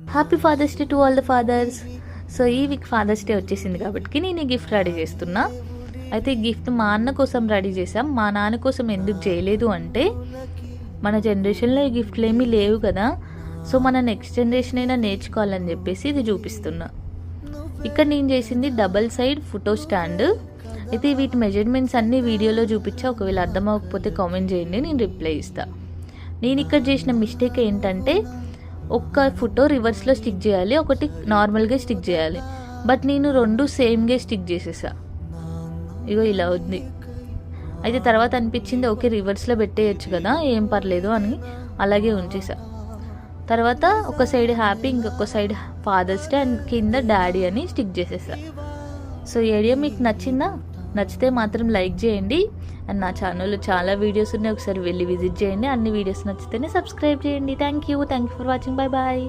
Happy Father's Day to all the fathers. So ఈ week Father's Day వచ్చేసింది కాబట్టి నేను ఈ గిఫ్ట్ రెడీ చేస్తున్నా. అయితే ఈ గిఫ్ట్ మా అన్న కోసం రెడీ చేసాం. మా నాన్న కోసం ఎందుకు చేయలేదు అంటే మన జనరేషన్లో ఈ గిఫ్ట్లు ఏమీ లేవు కదా, సో మన నెక్స్ట్ జనరేషన్ అయినా నేర్చుకోవాలని చెప్పేసి ఇది చూపిస్తున్నా. ఇక్కడ నేను చేసింది డబల్ సైడ్ ఫోటో స్టాండ్. అయితే వీటి మెజర్మెంట్స్ అన్నీ వీడియోలో చూపించా, ఒకవేళ అర్థం అవ్వకపోతే కామెంట్ చేయండి, నేను రిప్లై ఇస్తా. నేను ఇక్కడ చేసిన మిస్టేక్ ఏంటంటే ఒక్క ఫోటో రివర్స్లో స్టిక్ చేయాలి, ఒకటి నార్మల్గా స్టిక్ చేయాలి. బట్ నేను రెండు సేమ్గా స్టిక్ చేసేసా. ఇగో ఇలా ఉంది. అయితే తర్వాత అనిపించింది ఓకే రివర్స్లో పెట్టేయచ్చు కదా, ఏం పర్లేదు అని అలాగే ఉంచేసా. తర్వాత ఒక సైడ్ హ్యాపీ, ఇంకొక సైడ్ ఫాదర్స్ డే అండ్ కింద డాడీ అని స్టిక్ చేసేసా. సో ఈ ఐడియా మీకు నచ్చిందా? నచ్చితే మాత్రం లైక్ చేయండి. అండ్ నా ఛానల్లో చాలా వీడియోస్ ఉన్నాయి, ఒకసారి వెళ్ళి విజిట్ చేయండి. అన్ని వీడియోస్ నచ్చితేనే సబ్స్క్రైబ్ చేయండి. Thank you for watching. Bye bye.